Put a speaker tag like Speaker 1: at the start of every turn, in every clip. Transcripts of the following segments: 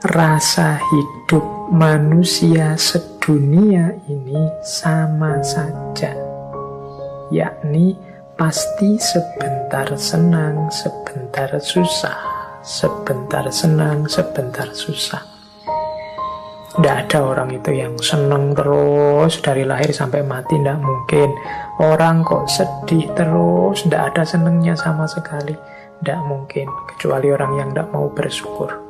Speaker 1: rasa hidup manusia sedunia ini sama saja, yakni pasti sebentar senang, sebentar susah, sebentar senang, sebentar susah. Tidak ada orang itu yang senang terus dari lahir sampai mati, tidak mungkin. Orang kok sedih terus, tidak ada senangnya sama sekali, tidak mungkin. Kecuali orang yang tidak mau bersyukur.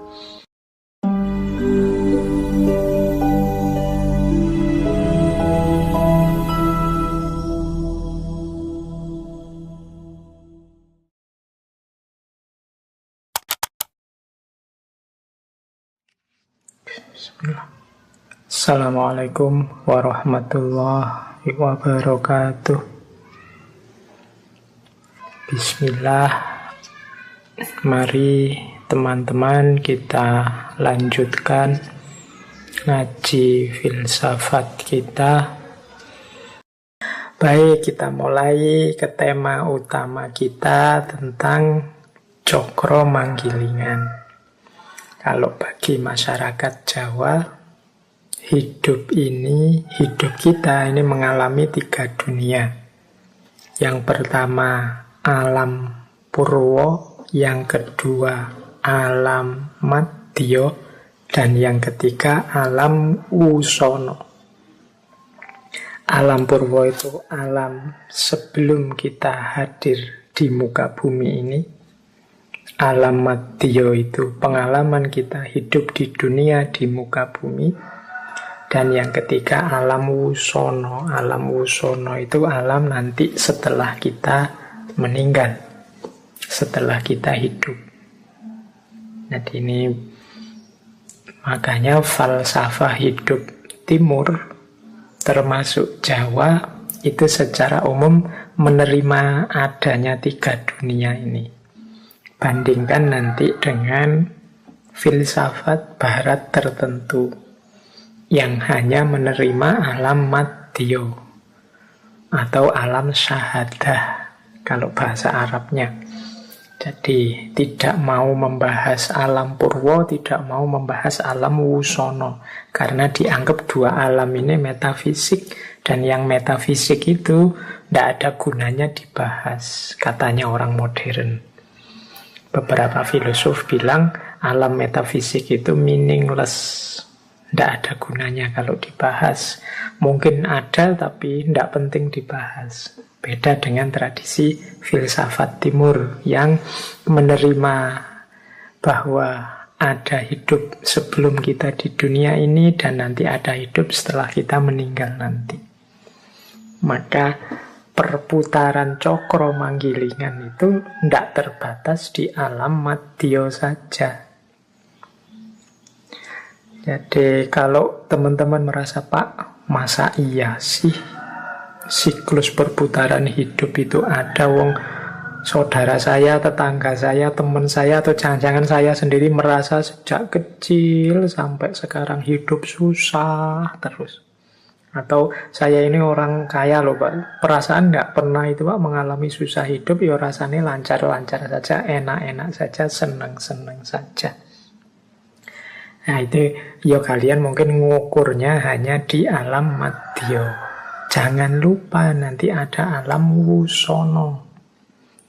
Speaker 1: Assalamualaikum warahmatullahi wabarakatuh. Bismillah. Mari teman-teman kita lanjutkan ngaji filsafat kita. Baik, kita mulai ke tema utama kita tentang cokro manggilingan. Kalau bagi masyarakat Jawa, hidup kita ini mengalami 3 dunia. Yang pertama alam purwo, yang kedua alam madya, dan yang ketiga alam wusono. Alam purwo itu alam sebelum kita hadir di muka bumi ini. Alam madya itu pengalaman kita hidup di dunia, di muka bumi. Dan yang ketiga alam wusono. Alam wusono itu alam nanti setelah kita meninggal, setelah kita hidup. Jadi ini makanya falsafah hidup timur termasuk Jawa itu secara umum menerima adanya 3 dunia ini. Bandingkan nanti dengan filsafat barat tertentu yang hanya menerima alam madya atau alam syahadah kalau bahasa Arabnya. Jadi tidak mau membahas alam purwo, tidak mau membahas alam wusono, karena dianggap 2 alam ini metafisik, dan yang metafisik itu tidak ada gunanya dibahas, katanya orang modern. Beberapa filosof bilang alam metafisik itu meaningless, tidak ada gunanya kalau dibahas. Mungkin ada tapi tidak penting dibahas. Beda dengan tradisi filsafat timur yang menerima bahwa ada hidup sebelum kita di dunia ini dan nanti ada hidup setelah kita meninggal nanti. Maka perputaran cokro manggilingan itu tidak terbatas di alam madya saja. Jadi kalau teman-teman merasa, Pak, masa iya sih siklus perputaran hidup itu ada, wong saudara saya, tetangga saya, teman saya, atau jangan-jangan saya sendiri merasa sejak kecil sampai sekarang hidup susah terus. Atau saya ini orang kaya loh, Pak, perasaan nggak pernah itu, Pak, mengalami susah hidup, ya rasanya lancar-lancar saja, enak-enak saja, senang-senang saja. Nah itu ya kalian mungkin ngukurnya hanya di alam madya. Jangan lupa nanti ada alam wusono.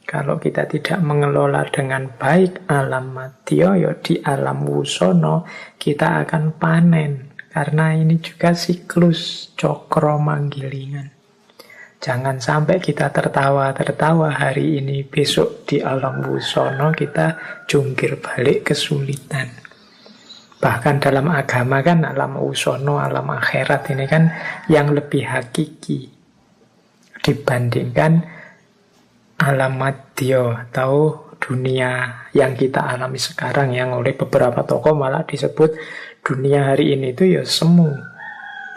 Speaker 1: Kalau kita tidak mengelola dengan baik alam madya, ya di alam wusono kita akan panen. Karena ini juga siklus cokro manggilingan. Jangan sampai kita tertawa-tertawa hari ini, besok di alam wusono kita jungkir balik kesulitan. Bahkan dalam agama kan alam wusono, alam akhirat ini kan yang lebih hakiki dibandingkan alam madya atau dunia yang kita alami sekarang, yang oleh beberapa tokoh malah disebut dunia hari ini itu ya semu,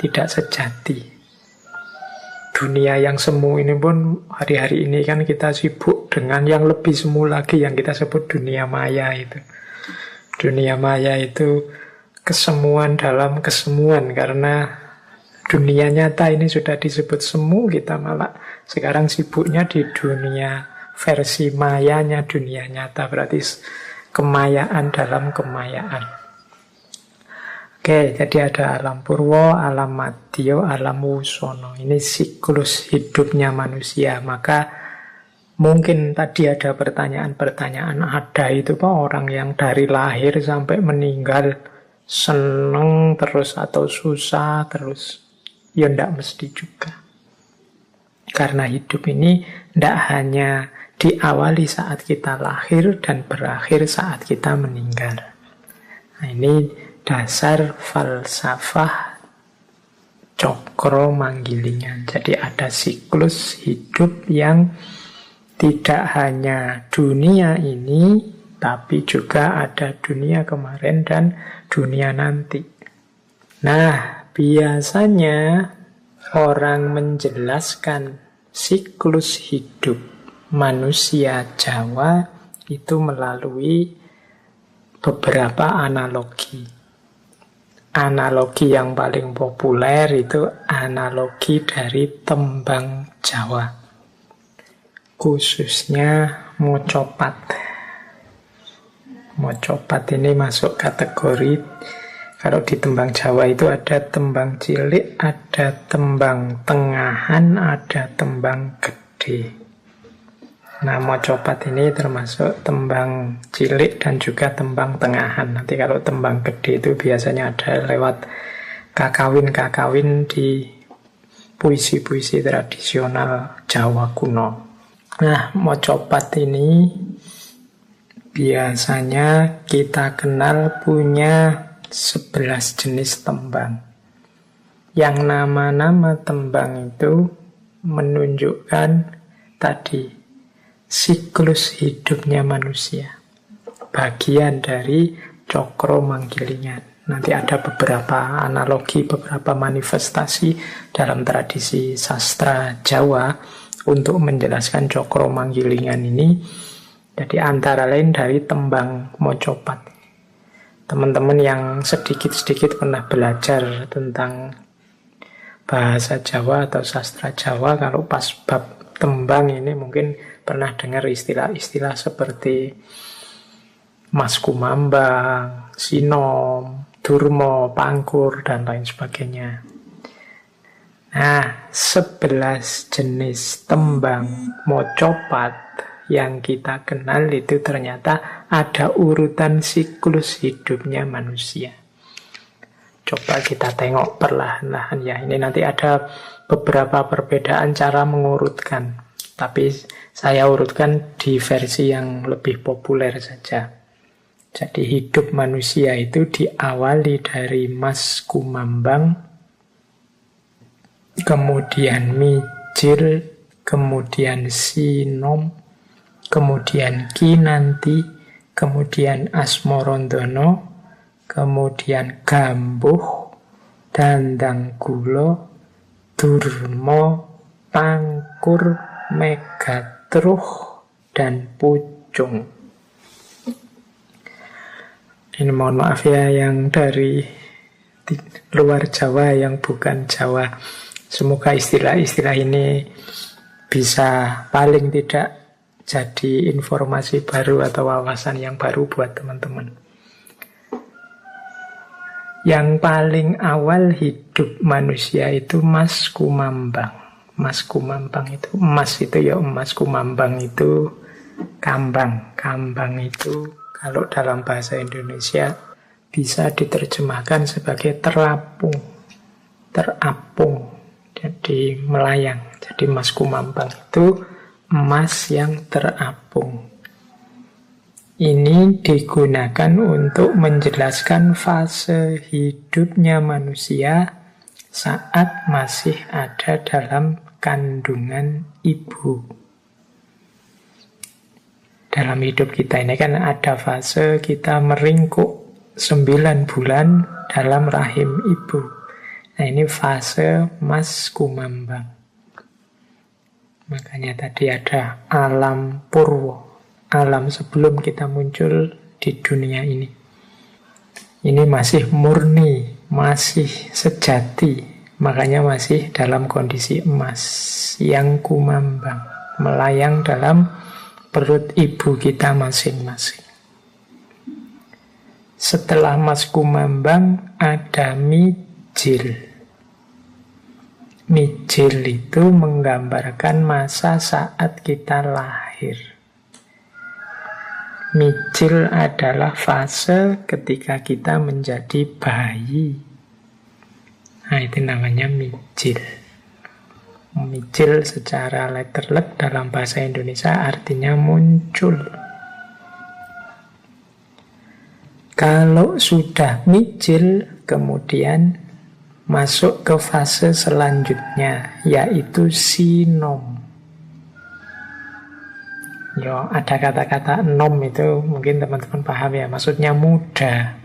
Speaker 1: tidak sejati. Dunia yang semu ini pun hari-hari ini kan kita sibuk dengan yang lebih semu lagi, yang kita sebut dunia maya itu. Dunia maya itu kesemuan dalam kesemuan, karena dunia nyata ini sudah disebut semu, kita malah sekarang sibuknya di dunia versi mayanya dunia nyata, berarti kemayaan dalam kemayaan. Oke, jadi ada alam purwa, alam madya, alam wusono. Ini siklus hidupnya manusia. Maka mungkin tadi ada pertanyaan-pertanyaan, ada itu Pak orang yang dari lahir sampai meninggal seneng terus atau susah terus? Ya ndak mesti juga. Karena hidup ini ndak hanya diawali saat kita lahir dan berakhir saat kita meninggal. Nah, ini dasar falsafah cokro manggilingan. Jadi ada siklus hidup yang tidak hanya dunia ini, tapi juga ada dunia kemarin dan dunia nanti. Nah, biasanya orang menjelaskan siklus hidup manusia Jawa itu melalui beberapa analogi. Analogi yang paling populer itu analogi dari tembang Jawa, khususnya mocopat. Mocopat ini masuk kategori, kalau di tembang Jawa itu ada tembang cilik, ada tembang tengahan, ada tembang gede. Nah, mocopat ini termasuk tembang cilik dan juga tembang tengahan. Nanti kalau tembang gede itu biasanya ada lewat kakawin-kakawin di puisi-puisi tradisional Jawa kuno. Nah, mocopat ini biasanya kita kenal punya 11 jenis tembang. Yang nama-nama tembang itu menunjukkan tadi siklus hidupnya manusia, bagian dari cokro manggilingan. Nanti ada beberapa analogi, beberapa manifestasi dalam tradisi sastra Jawa untuk menjelaskan cokro manggilingan ini. Jadi antara lain dari tembang mocopat. Teman-teman yang sedikit-sedikit pernah belajar tentang bahasa Jawa atau sastra Jawa, kalau pas bab tembang ini mungkin pernah dengar istilah-istilah seperti Mas Kumambang, Sinom, Durmo, Pangkur, dan lain sebagainya. Nah, 11 jenis tembang mocopat yang kita kenal itu ternyata ada urutan siklus hidupnya manusia. Coba kita tengok perlahan-lahan ya. Ini nanti ada beberapa perbedaan cara mengurutkan. Tapi saya urutkan di versi yang lebih populer saja. Jadi hidup manusia itu diawali dari Mas Kumambang, kemudian Mijil, kemudian Sinom, kemudian Kinanti, kemudian Asmorondono, kemudian Gambuh, Dandanggulo, Durmo, Pangkur, Megatruh, dan Pucung. Ini mohon maaf ya yang dari luar Jawa, yang bukan Jawa. Semoga istilah-istilah ini bisa paling tidak jadi informasi baru atau wawasan yang baru buat teman-teman. Yang paling awal hidup manusia itu Mas Kumambang. Mas Kumambang itu emas, itu ya emas. Kumambang itu kambang. Kambang itu kalau dalam bahasa Indonesia bisa diterjemahkan sebagai terapung, terapung, jadi melayang. Jadi Mas Kumambang itu emas yang terapung. Ini digunakan untuk menjelaskan fase hidupnya manusia saat masih ada dalam kandungan ibu. Dalam hidup kita ini kan ada fase kita meringkuk 9 bulan dalam rahim ibu. Nah, ini fase Mas Kumambang. Makanya tadi ada alam purwa, alam sebelum kita muncul di dunia ini. Ini masih murni, masih sejati. Makanya masih dalam kondisi emas yang kumambang, melayang dalam perut ibu kita masing-masing. Setelah Mas Kumambang ada mijil. Mijil itu menggambarkan masa saat kita lahir. Mijil adalah fase ketika kita menjadi bayi. Nah, itu namanya mijil. Mijil secara letterlek dalam bahasa Indonesia artinya muncul. Kalau sudah mijil, kemudian masuk ke fase selanjutnya, yaitu sinom. Ada kata-kata nom itu mungkin teman-teman paham ya, maksudnya muda.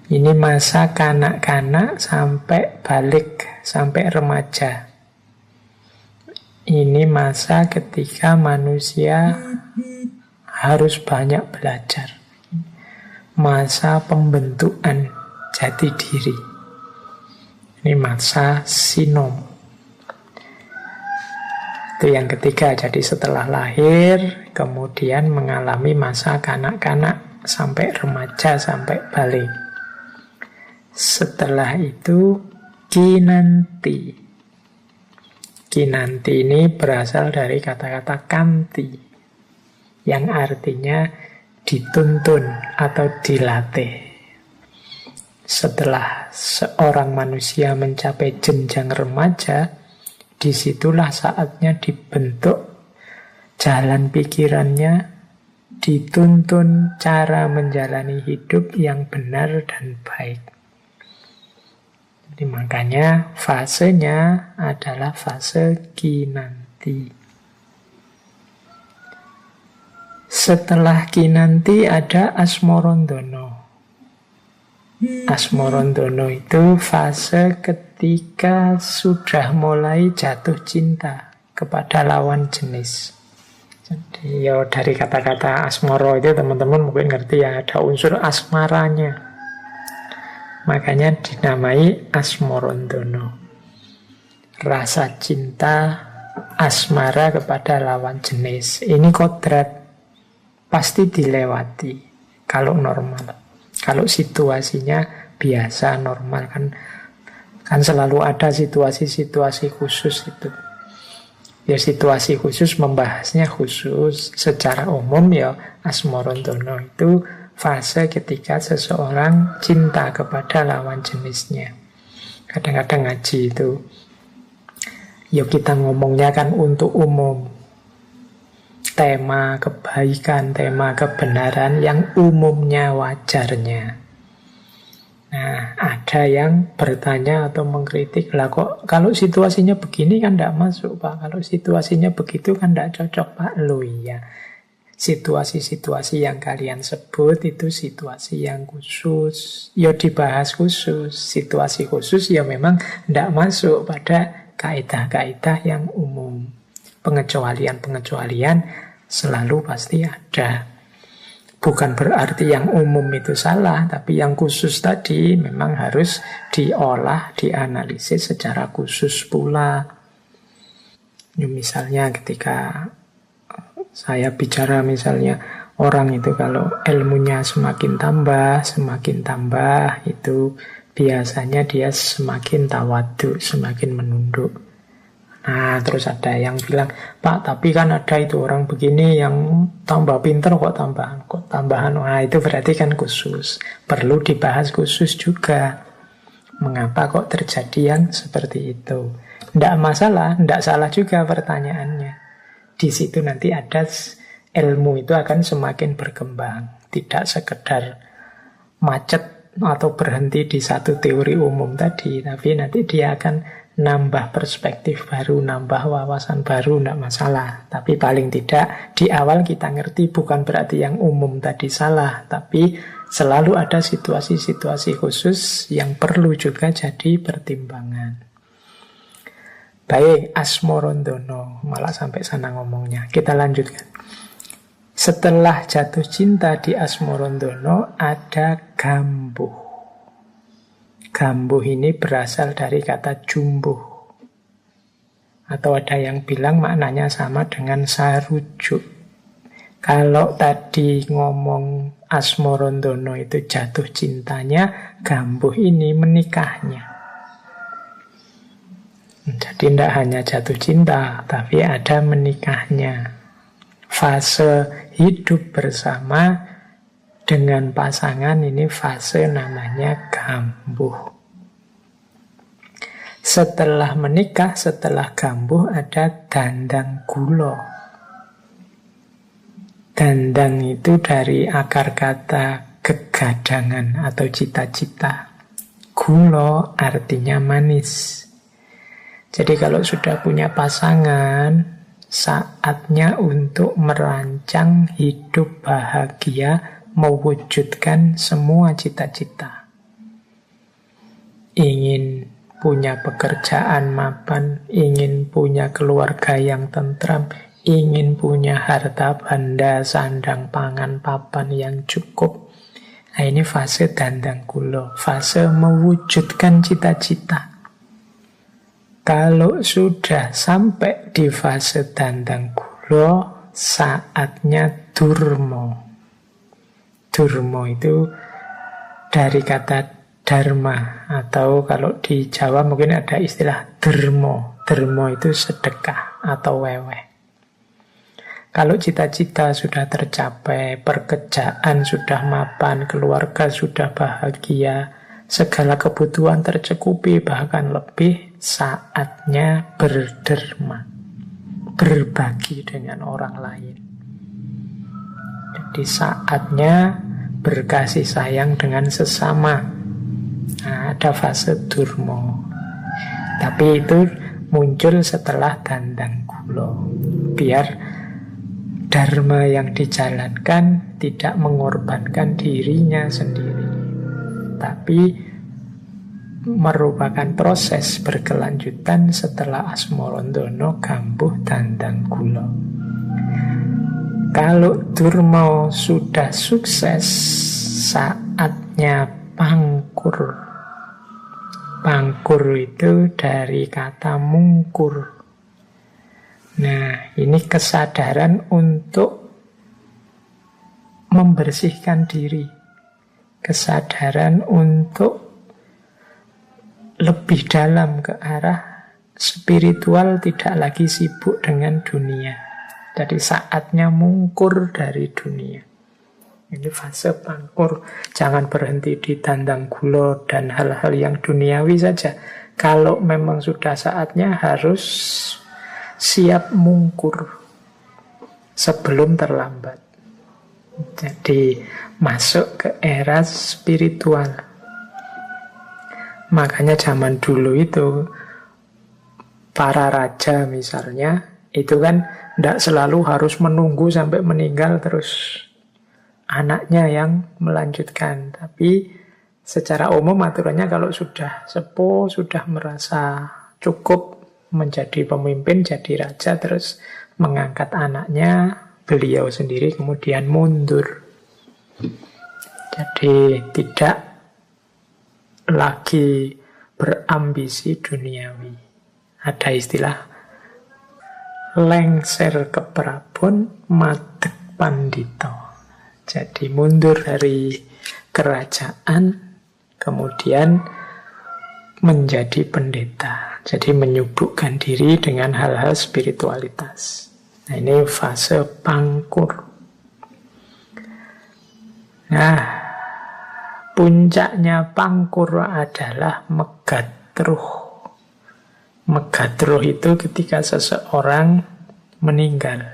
Speaker 1: Ini masa kanak-kanak sampai balik, sampai remaja. Ini masa ketika manusia harus banyak belajar. Masa pembentukan jati diri. Ini masa sinom. Itu yang ketiga. Jadi setelah lahir, kemudian mengalami masa kanak-kanak sampai remaja, sampai balik. Setelah itu kinanti. Kinanti ini berasal dari kata-kata kanti, yang artinya dituntun atau dilatih. Setelah seorang manusia mencapai jenjang remaja, disitulah saatnya dibentuk jalan pikirannya, dituntun cara menjalani hidup yang benar dan baik. Jadi makanya fasenya adalah fase kinanti. Setelah kinanti ada asmorondono. Asmorondono itu fase ketika sudah mulai jatuh cinta kepada lawan jenis. Jadi dari kata-kata asmoro itu teman-teman mungkin ngerti ya, ada unsur asmaranya. Makanya dinamai asmorondono. Rasa cinta asmara kepada lawan jenis. Ini kodrat. Pasti dilewati kalau normal. Kalau situasinya biasa, normal, kan selalu ada situasi-situasi khusus itu. Ya situasi khusus membahasnya khusus. Secara umum ya asmorondono itu fase ketika seseorang cinta kepada lawan jenisnya. Kadang-kadang ngaji itu ya kita ngomongnya kan untuk umum. Tema kebaikan, tema kebenaran yang umumnya wajarnya. Nah, ada yang bertanya atau mengkritik, lah kok kalau situasinya begini kan tidak masuk Pak, kalau situasinya begitu kan tidak cocok Pak. Loh iya, situasi-situasi yang kalian sebut itu situasi yang khusus, ya dibahas khusus. Situasi khusus ya memang tidak masuk pada kaidah-kaidah yang umum. Pengecualian-pengecualian selalu pasti ada. Bukan berarti yang umum itu salah, tapi yang khusus tadi memang harus diolah, dianalisis secara khusus pula. Ya, misalnya ketika saya bicara misalnya orang itu kalau ilmunya semakin tambah itu biasanya dia semakin tawadhu, semakin menunduk. Nah, terus ada yang bilang, Pak, tapi kan ada itu orang begini yang tambah pinter kok tambahan. Nah, itu berarti kan khusus. Perlu dibahas khusus juga. Mengapa kok terjadi yang seperti itu? Tidak masalah, tidak salah juga pertanyaannya. Di situ nanti ada ilmu itu akan semakin berkembang. Tidak sekedar macet atau berhenti di satu teori umum tadi, tapi nanti dia akan nambah perspektif baru, nambah wawasan baru, tidak masalah. Tapi paling tidak di awal kita ngerti bukan berarti yang umum tadi salah, tapi selalu ada situasi-situasi khusus yang perlu juga jadi pertimbangan. Baik, asmorondono, malah sampai sana ngomongnya. Kita lanjutkan. Setelah jatuh cinta di asmorondono ada gambuh. Gambuh ini berasal dari kata jumbuh. Atau ada yang bilang maknanya sama dengan sarujuk. Kalau tadi ngomong Asmarandono itu jatuh cintanya, Gambuh ini menikahnya. Jadi tidak hanya jatuh cinta, tapi ada menikahnya. Fase hidup bersama dengan pasangan ini fase namanya Gambuh. Setelah menikah, setelah Gambuh ada Dandang Gulo. Dandang itu dari akar kata kegadangan atau cita-cita. Gulo artinya manis. Jadi kalau sudah punya pasangan, saatnya untuk merancang hidup bahagia, mewujudkan semua cita-cita. Ingin punya pekerjaan mapan, ingin punya keluarga yang tentram, ingin punya harta benda, sandang pangan papan yang cukup. Nah, ini fase Dandang Gulo, fase mewujudkan cita-cita. Kalau sudah sampai di fase Dandang Gulo, saatnya Durmo. Durmo itu dari kata dharma, atau kalau di Jawa mungkin ada istilah dermo. Dermo itu sedekah atau weweh. Kalau cita-cita sudah tercapai, pekerjaan sudah mapan, keluarga sudah bahagia, segala kebutuhan tercukupi, bahkan lebih, saatnya berderma, berbagi dengan orang lain. Jadi saatnya berkasih sayang dengan sesama. Nah, ada fase Durmo. Tapi itu muncul setelah Dandang Gulo. Biar dharma yang dijalankan tidak mengorbankan dirinya sendiri, tapi merupakan proses berkelanjutan setelah Asmarandono, Gambuh, Dandang Gulo. Kalau Durmo sudah sukses, saatnya Pangkur. Pangkur itu dari kata mungkur. Nah, ini kesadaran untuk membersihkan diri. Kesadaran untuk lebih dalam ke arah spiritual, tidak lagi sibuk dengan dunia. Jadi saatnya mungkur dari dunia. Ini fase pangkur. Jangan berhenti di Dandang Gulo dan hal-hal yang duniawi saja. Kalau memang sudah saatnya, harus siap mungkur sebelum terlambat. Jadi masuk ke era spiritual. Makanya zaman dulu itu para raja misalnya, itu kan tidak selalu harus menunggu sampai meninggal terus anaknya yang melanjutkan. Tapi secara umum aturannya kalau sudah sepuh, sudah merasa cukup menjadi pemimpin, jadi raja, terus mengangkat anaknya, beliau sendiri kemudian mundur. Jadi tidak lagi berambisi duniawi. Ada istilah lengser ke prabon, madeg pandito. Jadi mundur dari kerajaan, kemudian menjadi pendeta. Jadi menyibukkan diri dengan hal-hal spiritualitas. Nah, ini fase pangkur. Nah, puncaknya pangkur adalah megatruh. Megatruh itu ketika seseorang meninggal.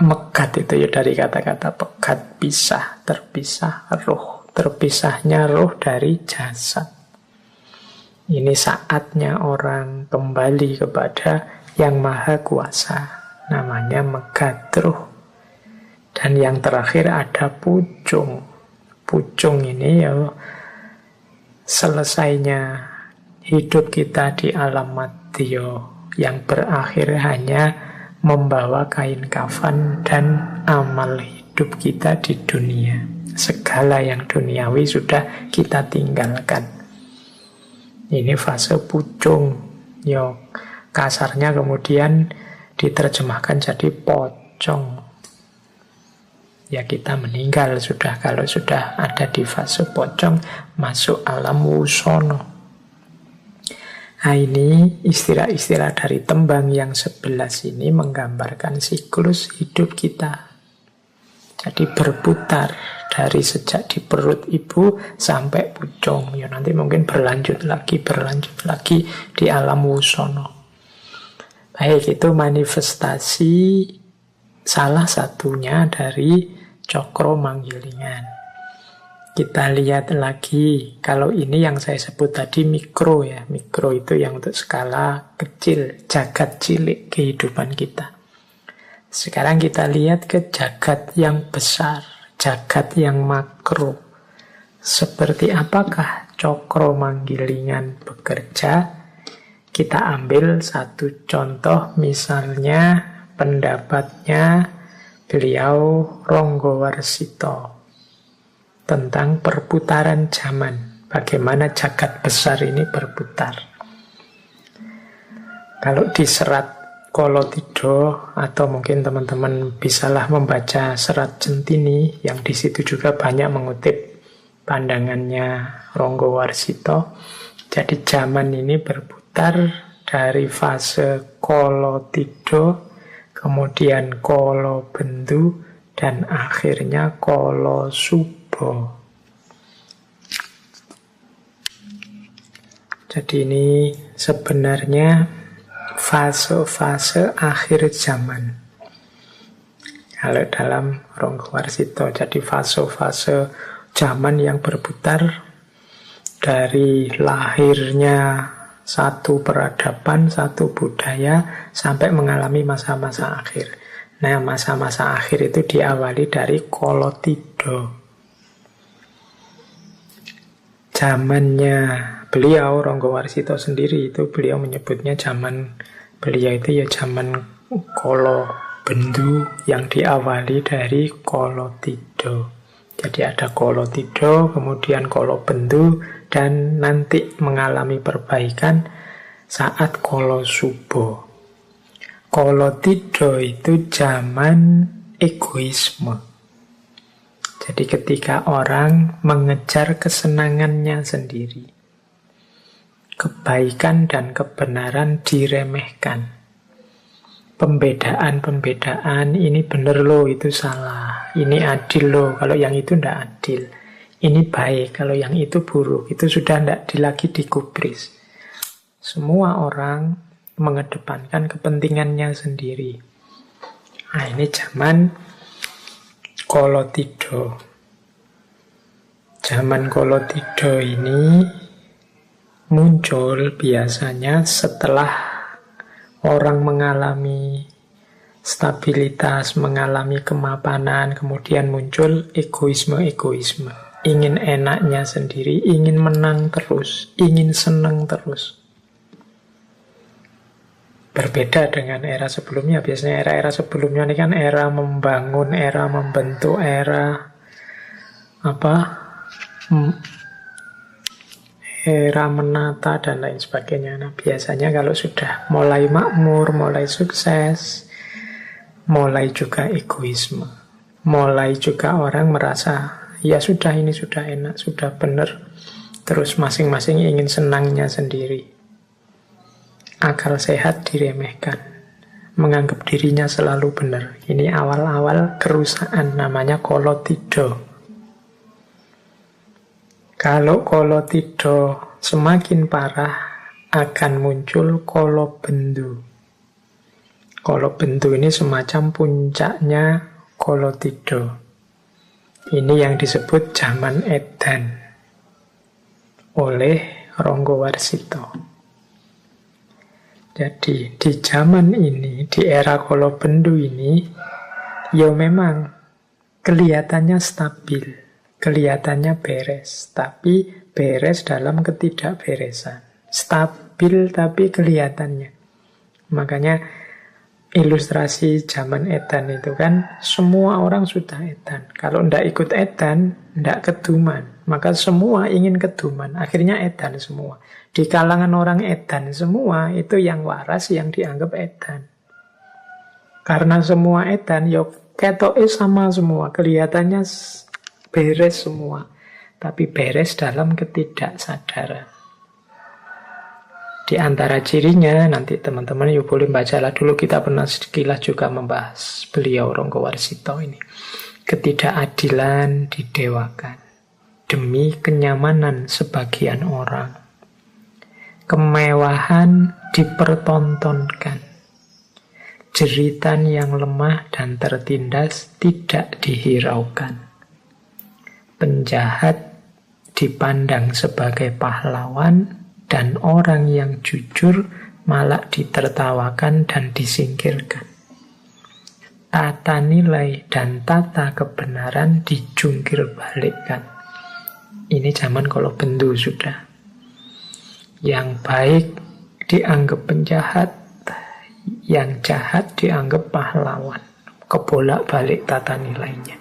Speaker 1: Megat itu ya dari kata-kata pegat, pisah, terpisah roh. Terpisahnya roh dari jasad. Ini saatnya orang kembali kepada Yang Maha Kuasa. Namanya megatruh. Dan yang terakhir ada pucung. Pucung ini ya selesainya hidup kita di alam madya, yang berakhir hanya membawa kain kafan dan amal hidup kita di dunia. Segala yang duniawi sudah kita tinggalkan. Ini fase pucung. Yo, kasarnya kemudian diterjemahkan jadi pocong. ya kita meninggal sudah. Kalau sudah ada di fase pocong, masuk alam wusono. Nah, ini istilah-istilah dari tembang yang 11 ini menggambarkan siklus hidup kita. Jadi berputar dari sejak di perut ibu sampai pucung. Ya nanti mungkin berlanjut lagi di alam wusono. Baik, itu manifestasi salah satunya dari cokro manggilingan. Kita lihat lagi, kalau ini yang saya sebut tadi mikro ya. Mikro itu yang untuk skala kecil, jagat cilik kehidupan kita. Sekarang kita lihat ke jagat yang besar, jagat yang makro. Seperti apakah cokro manggilingan bekerja? Kita ambil satu contoh, misalnya pendapatnya beliau Ronggowarsito tentang perputaran zaman, bagaimana jagat besar ini berputar. Kalau di serat Kolotidho, atau mungkin teman-teman bisalah membaca serat Centini, yang di situ juga banyak mengutip pandangannya Ronggowarsito. Jadi zaman ini berputar dari fase Kolotidho, kemudian Kolobendu, dan akhirnya Kolosubo. Jadi ini sebenarnya fase-fase akhir zaman. Kalau dalam Ronggowarsito, jadi fase-fase zaman yang berputar dari lahirnya satu peradaban, satu budaya, sampai mengalami masa-masa akhir. Nah, masa-masa akhir itu diawali dari Kolotidho. Zamannya beliau, Ronggowarsito sendiri, itu beliau menyebutnya zaman beliau itu ya zaman Kolobendu, yang diawali dari Kolotidho. Jadi ada Kolotidho, kemudian Kolobendu, dan nanti mengalami perbaikan saat Kolosubo. Kolotidho itu zaman egoisme. Jadi ketika orang mengejar kesenangannya sendiri, kebaikan dan kebenaran diremehkan. Pembedaan-pembedaan, ini benar loh, itu salah. Ini adil loh, kalau yang itu tidak adil. Ini baik, kalau yang itu buruk. Itu sudah tidak lagi digubris. Semua orang mengedepankan kepentingannya sendiri. Nah, ini zaman Kolotidho. Zaman Kolotidho ini muncul biasanya setelah orang mengalami stabilitas, mengalami kemapanan, kemudian muncul egoisme-egoisme. Ingin enaknya sendiri, ingin menang terus, ingin senang terus. Berbeda dengan era sebelumnya. Biasanya era-era sebelumnya ini kan era membangun, era membentuk, era era menata dan lain sebagainya. Nah, biasanya kalau sudah mulai makmur, mulai sukses, mulai juga egoisme, mulai juga orang merasa ya sudah, ini sudah enak, sudah benar, terus masing-masing ingin senangnya sendiri. Akal sehat diremehkan, menganggap dirinya selalu benar. Ini awal-awal kerusakan, namanya Kolotidho. Kalau Kolotidho semakin parah, akan muncul Kolobendu. Kolobendu ini semacam puncaknya Kolotidho. Ini yang disebut zaman Edan oleh Ronggowarsito. Jadi di zaman ini, di era Kolobendu ini, ya memang kelihatannya stabil, kelihatannya beres, tapi beres dalam ketidakberesan. Stabil tapi kelihatannya. Makanya ilustrasi zaman Edan itu kan semua orang sudah Edan. Kalau tidak ikut Edan, tidak keduman. Maka semua ingin keduman. Akhirnya Edan semua. Di kalangan orang Edan semua, itu yang waras, yang dianggap Edan. Karena semua Edan, ya ketoknya sama semua, kelihatannya beres semua. Tapi beres dalam ketidaksadaran. Di antara cirinya, nanti teman-teman yuk boleh bacalah dulu, kita pernah sekilas juga membahas beliau Ronggowarsito ini. Ketidakadilan didewakan demi kenyamanan sebagian orang. Kemewahan dipertontonkan. Jeritan yang lemah dan tertindas tidak dihiraukan. Penjahat dipandang sebagai pahlawan, dan orang yang jujur malah ditertawakan dan disingkirkan. Tata nilai dan tata kebenaran dijungkir balikkan. Ini zaman kalau bendu sudah. Yang baik dianggap penjahat, yang jahat dianggap pahlawan. Kebolak-balik tata nilainya.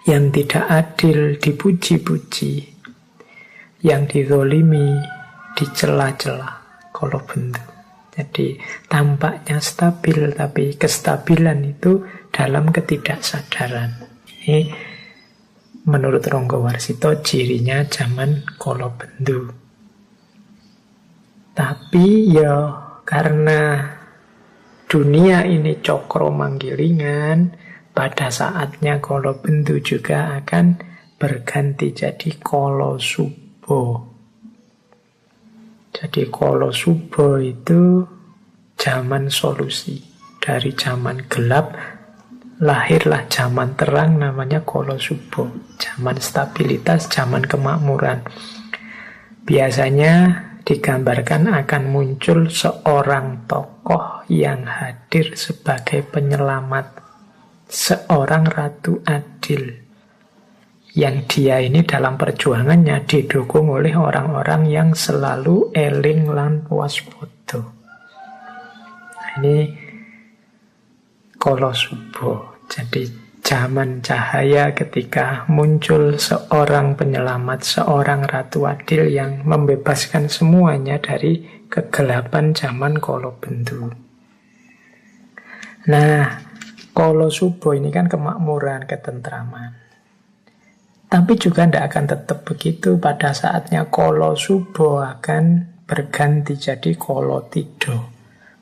Speaker 1: Yang tidak adil dipuji-puji, yang dizolimi dicela-cela kalau bentuk. Jadi tampaknya stabil, tapi kestabilan itu dalam ketidaksadaran. Ini menurut Ronggowarsito cirinya zaman kalau bentuk. Tapi ya karena dunia ini cokro manggilingan, pada saatnya kalau bentuk juga akan berganti jadi kolo subuh. Jadi kolo subuh itu zaman solusi. Dari zaman gelap lahirlah zaman terang, namanya kolo subuh. Zaman stabilitas, zaman kemakmuran. Biasanya digambarkan akan muncul seorang tokoh yang hadir sebagai penyelamat, seorang ratu adil, yang dia ini dalam perjuangannya didukung oleh orang-orang yang selalu eling lan waspada. Ini kolo subuh. Jadi zaman cahaya ketika muncul seorang penyelamat, seorang ratu adil yang membebaskan semuanya dari kegelapan zaman kolo bendu. Nah, kolo subuh ini kan kemakmuran, ketentraman. Tapi juga tidak akan tetap begitu. Pada saatnya kolo subuh akan berganti jadi kolo tido.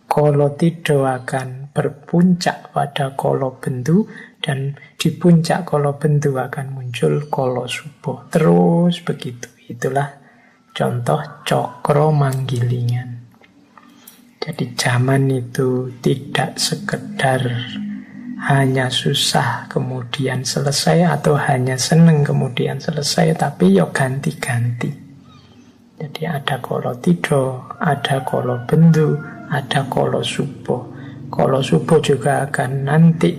Speaker 1: Kolo tido akan berpuncak pada kolo bendu, dan di puncak kolo bendu akan muncul kolo subuh. Terus begitu. Itulah contoh cokro manggilingan. Jadi zaman itu tidak sekedar hanya susah kemudian selesai, atau hanya seneng kemudian selesai, tapi ya ganti-ganti. Jadi ada kolo tido, ada kolo bendu, ada kolo subuh. Kolo subuh juga akan nanti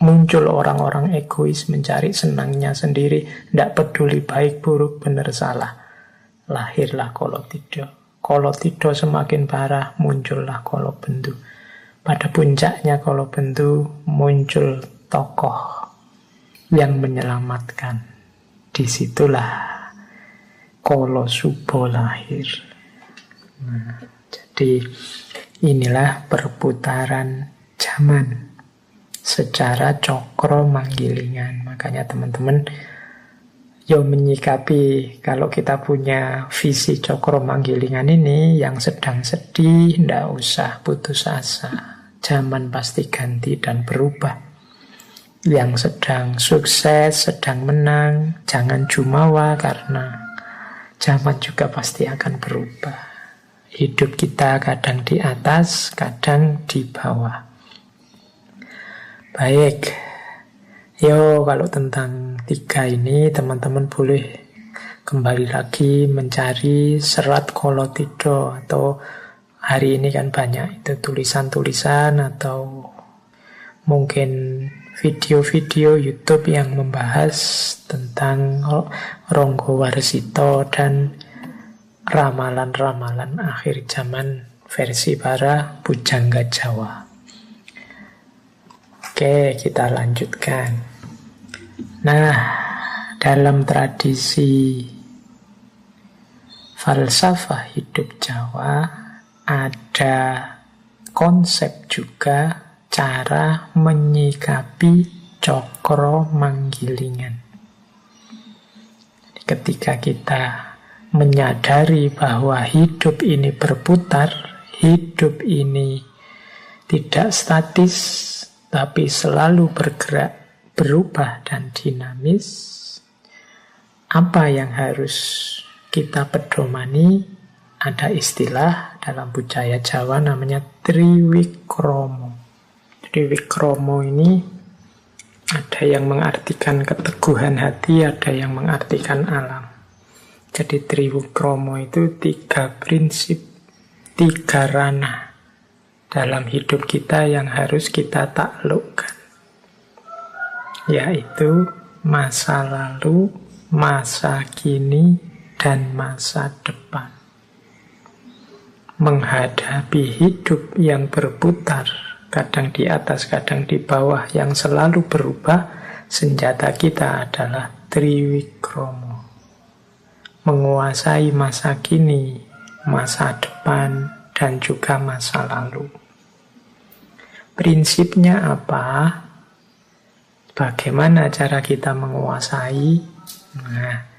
Speaker 1: muncul orang-orang egois mencari senangnya sendiri, tidak peduli baik buruk benar salah. Lahirlah kolo tido. Kolo tido semakin parah, muncullah kolo bendu. Pada puncaknya kalau bendu muncul tokoh yang menyelamatkan. Disitulah kolo subuh lahir. Nah, jadi inilah perputaran zaman secara cokro manggilingan. Makanya teman-teman menyikapi kalau kita punya visi cokro manggilingan ini, yang sedang sedih tidak usah putus asa. Zaman pasti ganti dan berubah. Yang sedang sukses, sedang menang, jangan jumawa, karena zaman juga pasti akan berubah. Hidup kita kadang di atas, kadang di bawah. Baik, kalau tentang 3 ini teman-teman boleh kembali lagi mencari serat kolo tido, atau hari ini kan banyak itu tulisan-tulisan atau mungkin video-video YouTube yang membahas tentang Ronggowarsito dan ramalan-ramalan akhir zaman versi para pujangga Jawa. Oke, kita lanjutkan. Nah, dalam tradisi falsafah hidup Jawa ada konsep juga cara menyikapi cokro manggilingan. Ketika kita menyadari bahwa hidup ini berputar, hidup ini tidak statis, tapi selalu bergerak, berubah, dan dinamis, apa yang harus kita pedomani? Ada istilah dalam budaya Jawa namanya Triwikromo. Triwikromo ini ada yang mengartikan keteguhan hati, ada yang mengartikan alam. Jadi Triwikromo itu 3 prinsip, 3 ranah dalam hidup kita yang harus kita taklukkan. Yaitu masa lalu, masa kini, dan masa depan. Menghadapi hidup yang berputar, kadang di atas, kadang di bawah, yang selalu berubah, senjata kita adalah Triwikromo. Menguasai masa kini, masa depan, dan juga masa lalu. Prinsipnya apa? Bagaimana cara kita menguasai? Nah,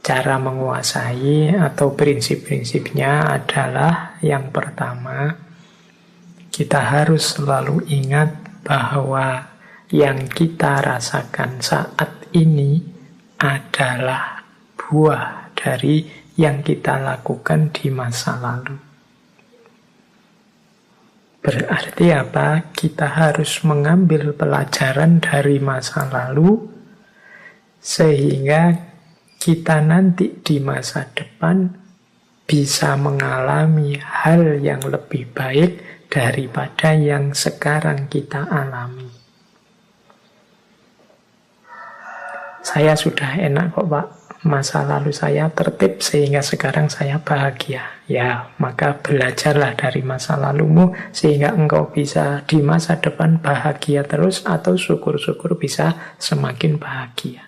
Speaker 1: cara menguasai atau prinsip-prinsipnya adalah yang pertama, kita harus selalu ingat bahwa yang kita rasakan saat ini adalah buah dari yang kita lakukan di masa lalu. Berarti apa? Kita harus mengambil pelajaran dari masa lalu sehingga kita nanti di masa depan bisa mengalami hal yang lebih baik daripada yang sekarang kita alami. Saya sudah enak kok Pak, masa lalu saya tertib sehingga sekarang saya bahagia. Ya, maka belajarlah dari masa lalumu sehingga engkau bisa di masa depan bahagia terus atau syukur-syukur bisa semakin bahagia.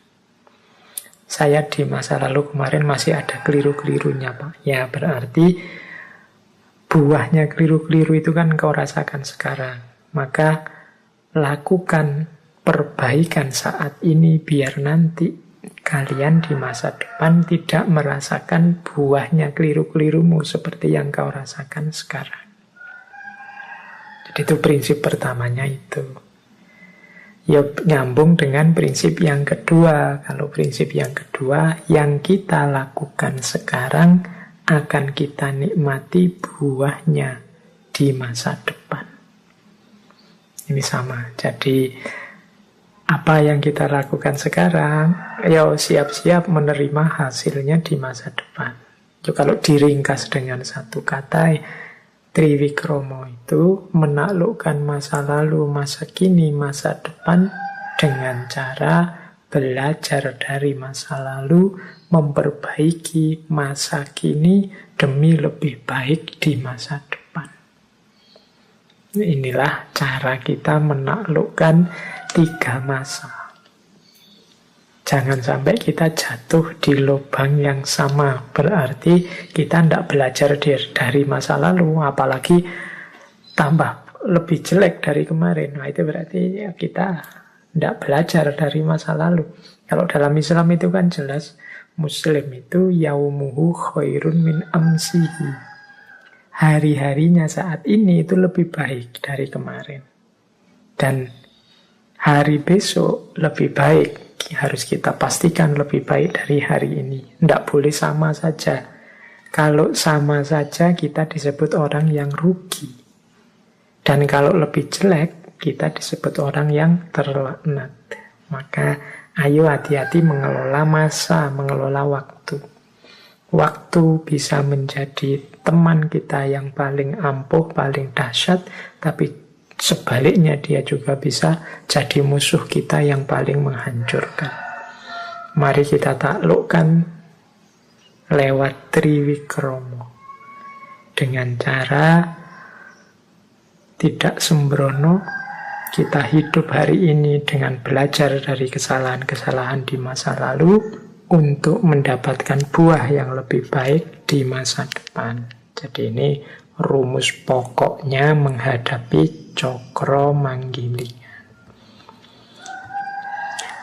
Speaker 1: Saya di masa lalu kemarin masih ada keliru-kelirunya Pak. Ya, berarti buahnya keliru-keliru itu kan kau rasakan sekarang. Maka lakukan perbaikan saat ini biar nanti kalian di masa depan tidak merasakan buahnya keliru-kelirumu seperti yang kau rasakan sekarang. Jadi itu prinsip pertamanya itu. Ya nyambung dengan prinsip yang kedua. Kalau prinsip yang kedua, yang kita lakukan sekarang akan kita nikmati buahnya di masa depan. Ini sama. Jadi apa yang kita lakukan sekarang, ya siap-siap menerima hasilnya di masa depan. Jadi kalau diringkas dengan satu kata, Triwikromo itu menaklukkan masa lalu, masa kini, masa depan dengan cara belajar dari masa lalu, memperbaiki masa kini demi lebih baik di masa depan. Inilah cara kita menaklukkan 3 masa. Jangan sampai kita jatuh di lubang yang sama. Berarti kita tidak belajar dari masa lalu, apalagi tambah lebih jelek dari kemarin. Nah, itu berarti ya kita tidak belajar dari masa lalu. Kalau dalam Islam itu kan jelas, Muslim itu yaumuhu khairun min amsihi. Hari-harinya saat ini itu lebih baik dari kemarin. Dan hari besok lebih baik. Harus kita pastikan lebih baik dari hari ini. Tidak boleh sama saja. Kalau sama saja kita disebut orang yang rugi. Dan kalau lebih jelek, kita disebut orang yang terlaknat. Maka ayo hati-hati mengelola masa, mengelola waktu. Waktu bisa menjadi teman kita yang paling ampuh, paling dahsyat, tapi sebaliknya dia juga bisa jadi musuh kita yang paling menghancurkan. Mari kita taklukkan lewat Triwikromo. Dengan cara tidak sembrono, kita hidup hari ini dengan belajar dari kesalahan-kesalahan di masa lalu untuk mendapatkan buah yang lebih baik di masa depan. Jadi ini rumus pokoknya menghadapi cokro manggilingan.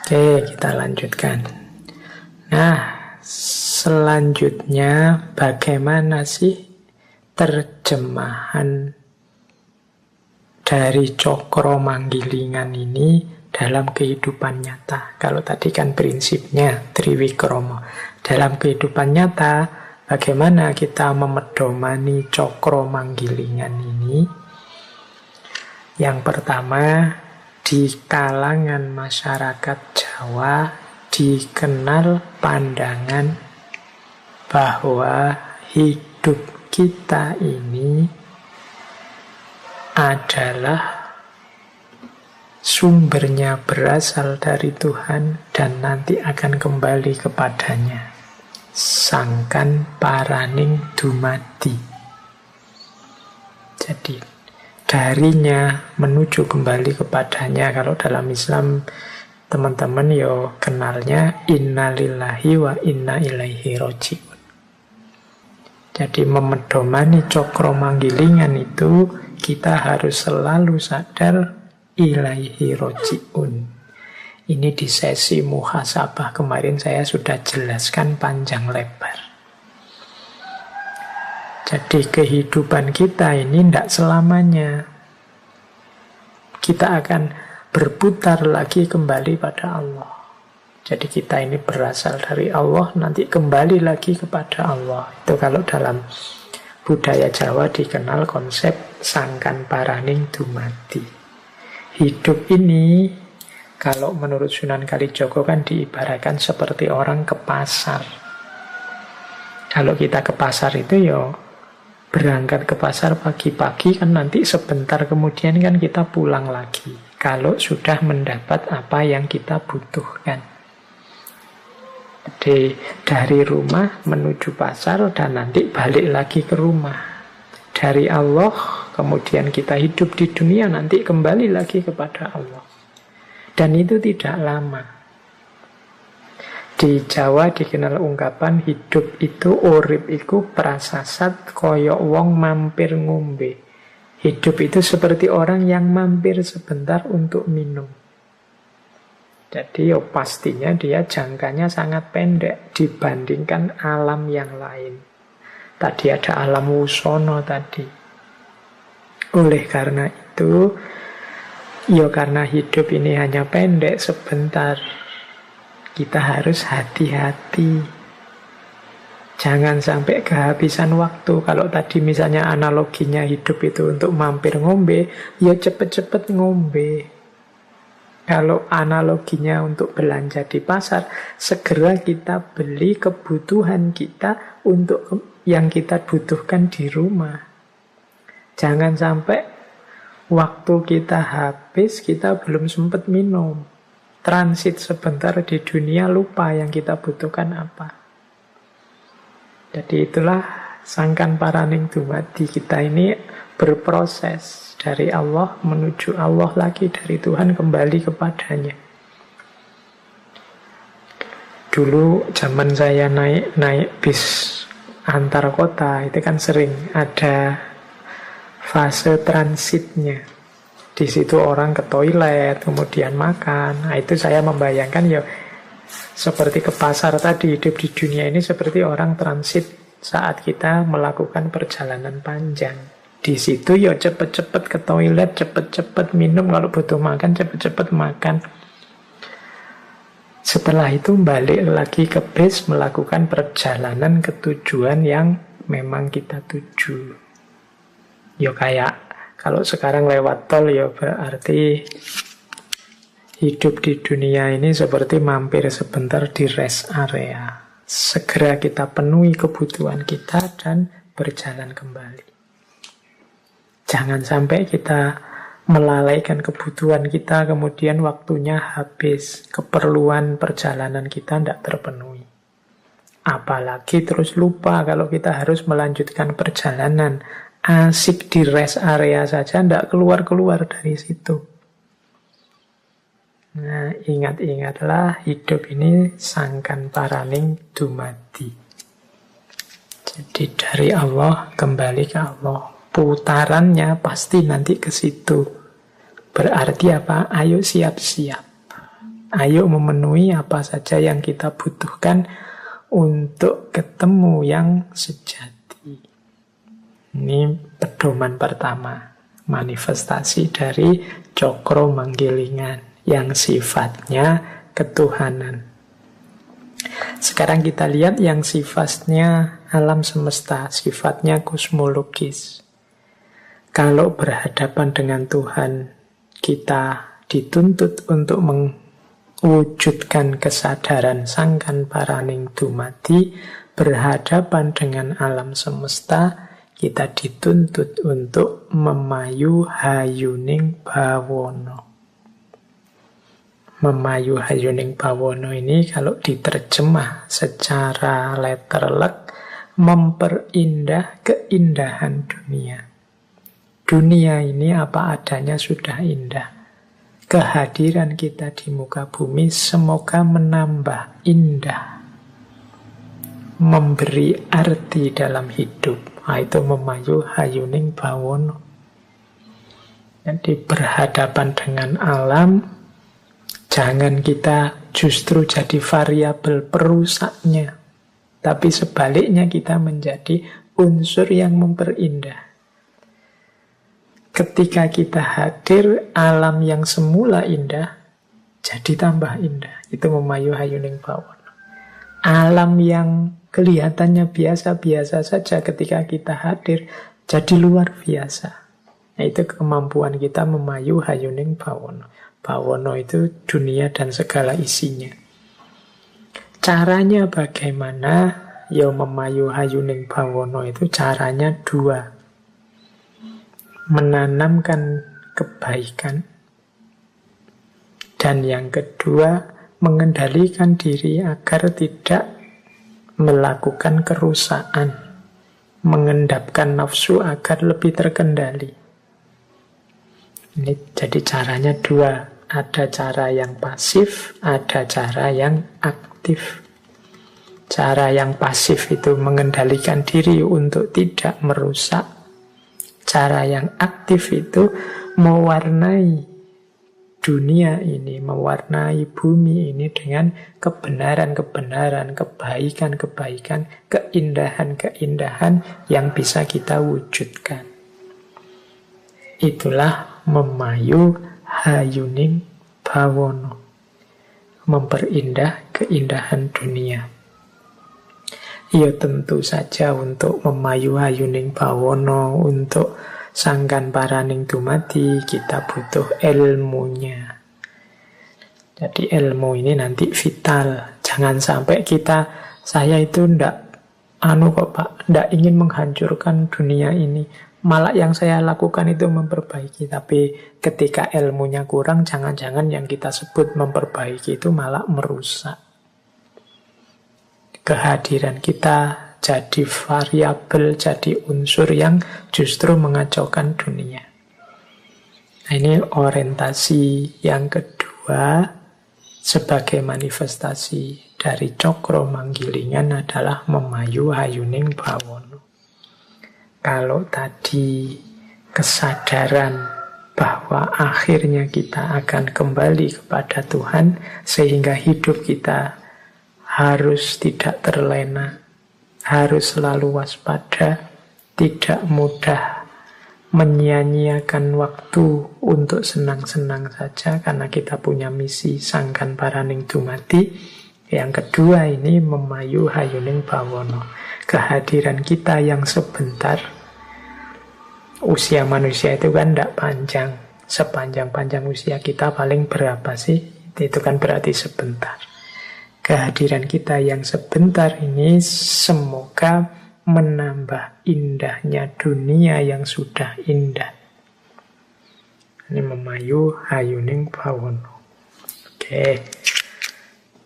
Speaker 1: Oke, kita lanjutkan. Nah, selanjutnya bagaimana sih terjemahan dari cokro manggilingan ini dalam kehidupan nyata? Kalau tadi kan prinsipnya Triwikromo. Dalam kehidupan nyata, bagaimana kita memedomani cokro manggilingan ini? Yang pertama, di kalangan masyarakat Jawa dikenal pandangan bahwa hidup kita ini adalah sumbernya berasal dari Tuhan dan nanti akan kembali kepadanya. Sangkan paraning dumadi. Jadi darinya menuju kembali kepadanya. Kalau dalam Islam teman-teman yo kenalnya innalillahi wa inna ilaihi roji'un. Jadi memedomani cokro manggilingan itu kita harus selalu sadar ilaihi roji'un. Ini di sesi muhasabah kemarin saya sudah jelaskan panjang lebar. Jadi kehidupan kita ini tidak selamanya. Kita akan berputar lagi kembali pada Allah. Jadi kita ini berasal dari Allah, nanti kembali lagi kepada Allah. Itu kalau dalam budaya Jawa dikenal konsep sangkan paraning dumadi. Hidup ini, kalau menurut Sunan Kalijogo kan diibaratkan seperti orang ke pasar. Kalau kita ke pasar itu ya berangkat ke pasar pagi-pagi kan nanti sebentar kemudian kan kita pulang lagi. Kalau sudah mendapat apa yang kita butuhkan. Jadi dari rumah menuju pasar dan nanti balik lagi ke rumah. Dari Allah kemudian kita hidup di dunia nanti kembali lagi kepada Allah. Dan itu tidak lama. Di Jawa dikenal ungkapan hidup itu urip iku prasasat koyok wong mampir ngombe. Hidup itu seperti orang yang mampir sebentar untuk minum. Jadi pastinya dia jangkanya sangat pendek dibandingkan alam yang lain. Tadi ada alam wusono tadi. Oleh karena itu, karena hidup ini hanya pendek sebentar, kita harus hati-hati. Jangan sampai kehabisan waktu. Kalau tadi misalnya analoginya hidup itu untuk mampir ngombe, ya cepet-cepet ngombe. Kalau analoginya untuk belanja di pasar, segera kita beli kebutuhan kita untuk yang kita butuhkan di rumah. Jangan sampai waktu kita habis, kita belum sempat minum. Transit sebentar di dunia, lupa yang kita butuhkan apa. Jadi itulah sangkan paraning dumadi. Kita ini berproses dari Allah menuju Allah lagi, dari Tuhan kembali kepadanya. Dulu zaman saya naik bis antar kota itu kan sering ada fase transitnya. Di situ orang ke toilet, kemudian makan. Nah, itu saya membayangkan ya seperti ke pasar tadi, hidup di dunia ini seperti orang transit saat kita melakukan perjalanan panjang. Di situ ya cepet-cepet ke toilet, cepet-cepet minum, kalau butuh makan cepet-cepet makan. Setelah itu balik lagi ke bis melakukan perjalanan ke tujuan yang memang kita tuju. Ya kayak kalau sekarang lewat tol ya berarti hidup di dunia ini seperti mampir sebentar di rest area. Segera kita penuhi kebutuhan kita dan berjalan kembali. Jangan sampai kita melalaikan kebutuhan kita, kemudian waktunya habis, keperluan perjalanan kita tidak terpenuhi. Apalagi terus lupa kalau kita harus melanjutkan perjalanan. Asik di rest area saja, tidak keluar-keluar dari situ. Nah, ingat-ingatlah hidup ini sangkan paraning dumadi. Jadi dari Allah kembali ke Allah. putarannya pasti nanti ke situ. Berarti apa? Ayo siap-siap. Ayo memenuhi apa saja yang kita butuhkan untuk ketemu yang sejati. Ini pedoman pertama, manifestasi dari Cokro Manggilingan yang sifatnya ketuhanan. Sekarang kita lihat yang sifatnya alam semesta, sifatnya kosmologis. Kalau berhadapan dengan Tuhan, kita dituntut untuk mewujudkan kesadaran sangkan paraning dumadi. Berhadapan dengan alam semesta, kita dituntut untuk memayu hayuning bawono. Memayu hayuning bawono ini kalau diterjemah secara letterlek, memperindah keindahan dunia. Dunia ini apa adanya sudah indah. Kehadiran kita di muka bumi semoga menambah indah, memberi arti dalam hidup. Itu memayu hayuning bawono. Jadi berhadapan dengan alam, jangan kita justru jadi variabel perusaknya, tapi sebaliknya kita menjadi unsur yang memperindah. Ketika kita hadir, alam yang semula indah jadi tambah indah. Itu memayu hayuning bawono. Alam yang kelihatannya biasa-biasa saja ketika kita hadir jadi luar biasa. Nah, itu kemampuan kita memayu hayuning bawono. Bawono itu dunia dan segala isinya. Caranya bagaimana? Ya memayu hayuning bawono itu caranya dua. Menanamkan kebaikan. Dan yang kedua, mengendalikan diri agar tidak melakukan kerusakan. Mengendapkan nafsu agar lebih terkendali. Ini jadi caranya dua. Ada cara yang pasif, ada cara yang aktif. Cara yang pasif itu mengendalikan diri untuk tidak merusak. Cara yang aktif itu mewarnai dunia ini, mewarnai bumi ini dengan kebenaran-kebenaran, kebaikan-kebaikan, keindahan-keindahan yang bisa kita wujudkan. Itulah memayu hayuning bawono, memperindah keindahan dunia. Ya tentu saja untuk memayu hayuning bawono, untuk sangkan paraning dumadi, kita butuh ilmunya. Jadi ilmu ini nanti vital. Jangan sampai saya itu ndak ingin menghancurkan dunia ini. Malah yang saya lakukan itu memperbaiki. Tapi ketika ilmunya kurang, jangan-jangan yang kita sebut memperbaiki itu malah merusak. Kehadiran kita jadi variabel, jadi unsur yang justru mengacaukan dunia. Nah, ini orientasi yang kedua sebagai manifestasi dari Cokro Manggilingan adalah memayu hayuning bawono. Kalau tadi kesadaran bahwa akhirnya kita akan kembali kepada Tuhan, sehingga hidup kita harus tidak terlena, harus selalu waspada, tidak mudah menyia-nyiakan waktu untuk senang-senang saja karena kita punya misi sangkan paraning dumadi. Yang kedua ini memayu hayuning bawono. Kehadiran kita yang sebentar, usia manusia itu kan tidak panjang. Sepanjang-panjang usia kita paling berapa sih? Itu kan berarti sebentar. Kehadiran kita yang sebentar ini semoga menambah indahnya dunia yang sudah indah. Ini memayu hayuning bawono. Oke.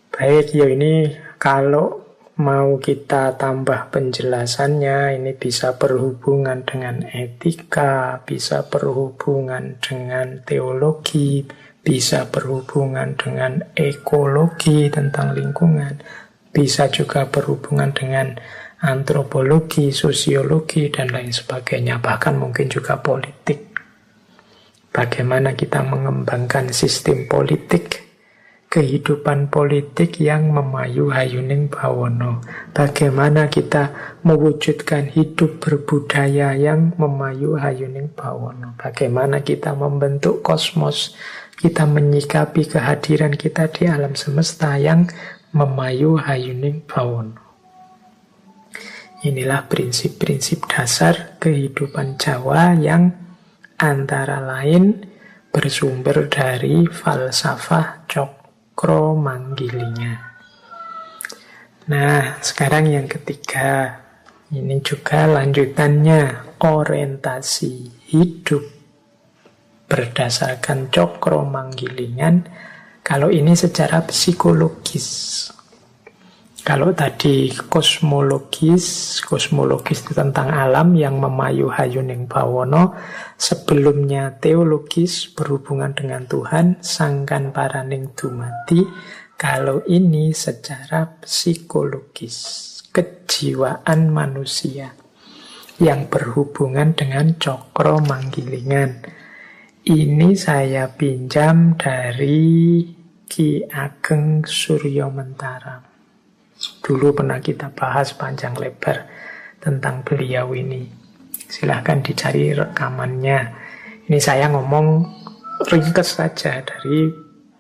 Speaker 1: Baik, ya ini kalau mau kita tambah penjelasannya, ini bisa berhubungan dengan etika, bisa berhubungan dengan teologi, bisa berhubungan dengan ekologi tentang lingkungan, Bisa juga berhubungan dengan antropologi, sosiologi, dan lain sebagainya. Bahkan mungkin juga politik. Bagaimana kita mengembangkan sistem politik, kehidupan politik yang memayu hayuning bawono. Bagaimana kita mewujudkan hidup berbudaya yang memayu hayuning bawono. Bagaimana kita membentuk kosmos, kita menyikapi kehadiran kita di alam semesta yang memayu hayuning bawono. Inilah prinsip-prinsip dasar kehidupan Jawa yang antara lain bersumber dari falsafah Cokro-Manggilingan. Nah, sekarang yang ketiga. Ini juga lanjutannya, orientasi hidup berdasarkan Cokro-Manggilingan. Kalau ini secara psikologis. Kalau tadi kosmologis itu tentang alam yang memayu hayuning bawono. Sebelumnya teologis berhubungan dengan Tuhan, sangkan paraning dumati. Kalau ini secara psikologis, kejiwaan manusia yang berhubungan dengan Cokro-Manggilingan. Ini saya pinjam dari Ki Ageng Suryomentara. Dulu pernah kita bahas panjang lebar tentang beliau ini. Silahkan dicari rekamannya. Ini saya ngomong ringkas saja dari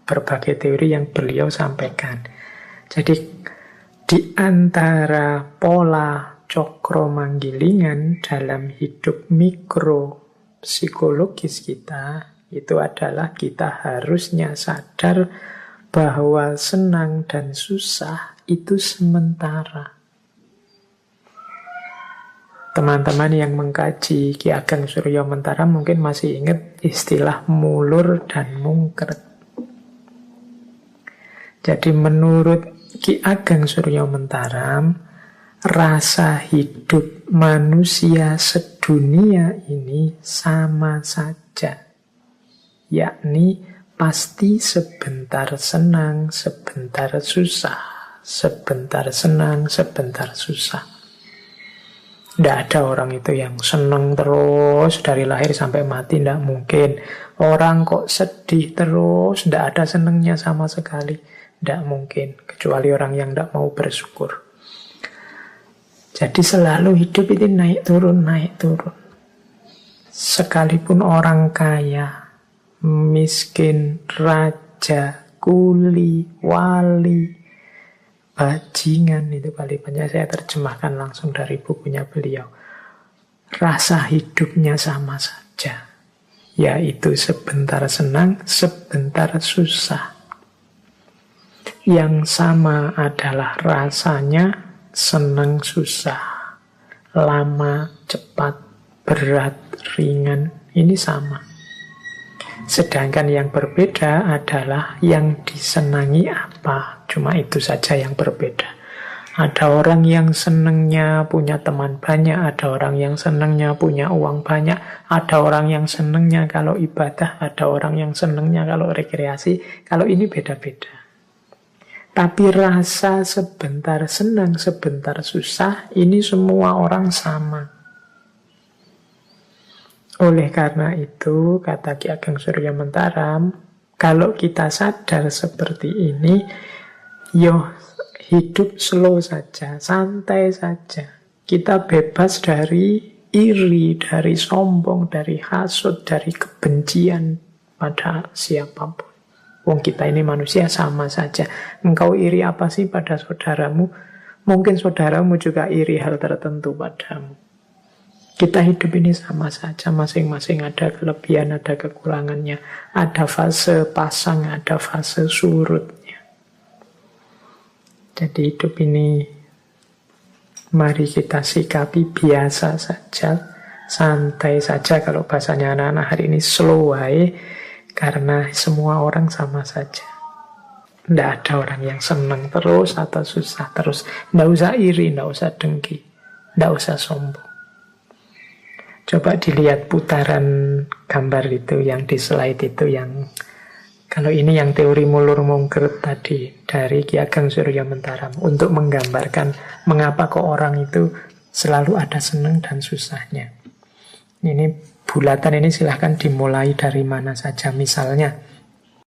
Speaker 1: berbagai teori yang beliau sampaikan. Jadi di antara pola Cokro-Manggilingan dalam hidup mikro psikologis kita, itu adalah kita harusnya sadar bahwa senang dan susah itu sementara. Teman-teman yang mengkaji Ki Ageng Suryomentara mungkin masih ingat istilah mulur dan mungkret. Jadi menurut Ki Ageng Suryomentara, rasa hidup manusia sedunia ini sama saja. Yakni pasti sebentar senang, sebentar susah. Sebentar senang, sebentar susah. Tidak ada orang itu yang senang terus dari lahir sampai mati, tidak mungkin. Orang kok sedih terus, tidak ada senangnya sama sekali, tidak mungkin. Kecuali orang yang tidak mau bersyukur. Jadi selalu hidup itu naik turun, naik turun. Sekalipun orang kaya, miskin, raja, kuli, wali, bajingan, itu paling banyak saya terjemahkan langsung dari bukunya beliau. Rasa hidupnya sama saja, yaitu sebentar senang, sebentar susah. Yang sama adalah rasanya senang susah, lama, cepat, berat, ringan, ini sama. Sedangkan yang berbeda adalah yang disenangi apa. Cuma itu saja yang berbeda. Ada orang yang senangnya punya teman banyak, ada orang yang senangnya punya uang banyak, ada orang yang senangnya kalau ibadah, ada orang yang senangnya kalau rekreasi. Kalau ini beda-beda. Tapi rasa sebentar senang, sebentar susah, ini semua orang sama. Oleh karena itu, kata Ki Ageng Suryomentara, kalau kita sadar seperti ini, hidup slow saja, santai saja. Kita bebas dari iri, dari sombong, dari hasud, dari kebencian pada siapapun. Wong kita ini manusia sama saja. Engkau iri apa sih pada saudaramu? Mungkin saudaramu juga iri hal tertentu padamu. Kita hidup ini sama saja, masing-masing ada kelebihan, ada kekurangannya. Ada fase pasang, ada fase surutnya. Jadi hidup ini mari kita sikapi biasa saja, santai saja. Kalau bahasanya anak-anak hari ini slow way, karena semua orang sama saja. Tidak ada orang yang senang terus atau susah terus. Tidak usah iri, tidak usah dengki, tidak usah sombong. Coba dilihat putaran gambar itu yang di slide itu yang Kalau ini yang teori mulur mungker tadi dari Ki Ageng Surya Mentaram untuk menggambarkan mengapa kok orang itu selalu ada senang dan susahnya. Ini bulatan ini silahkan dimulai dari mana saja. Misalnya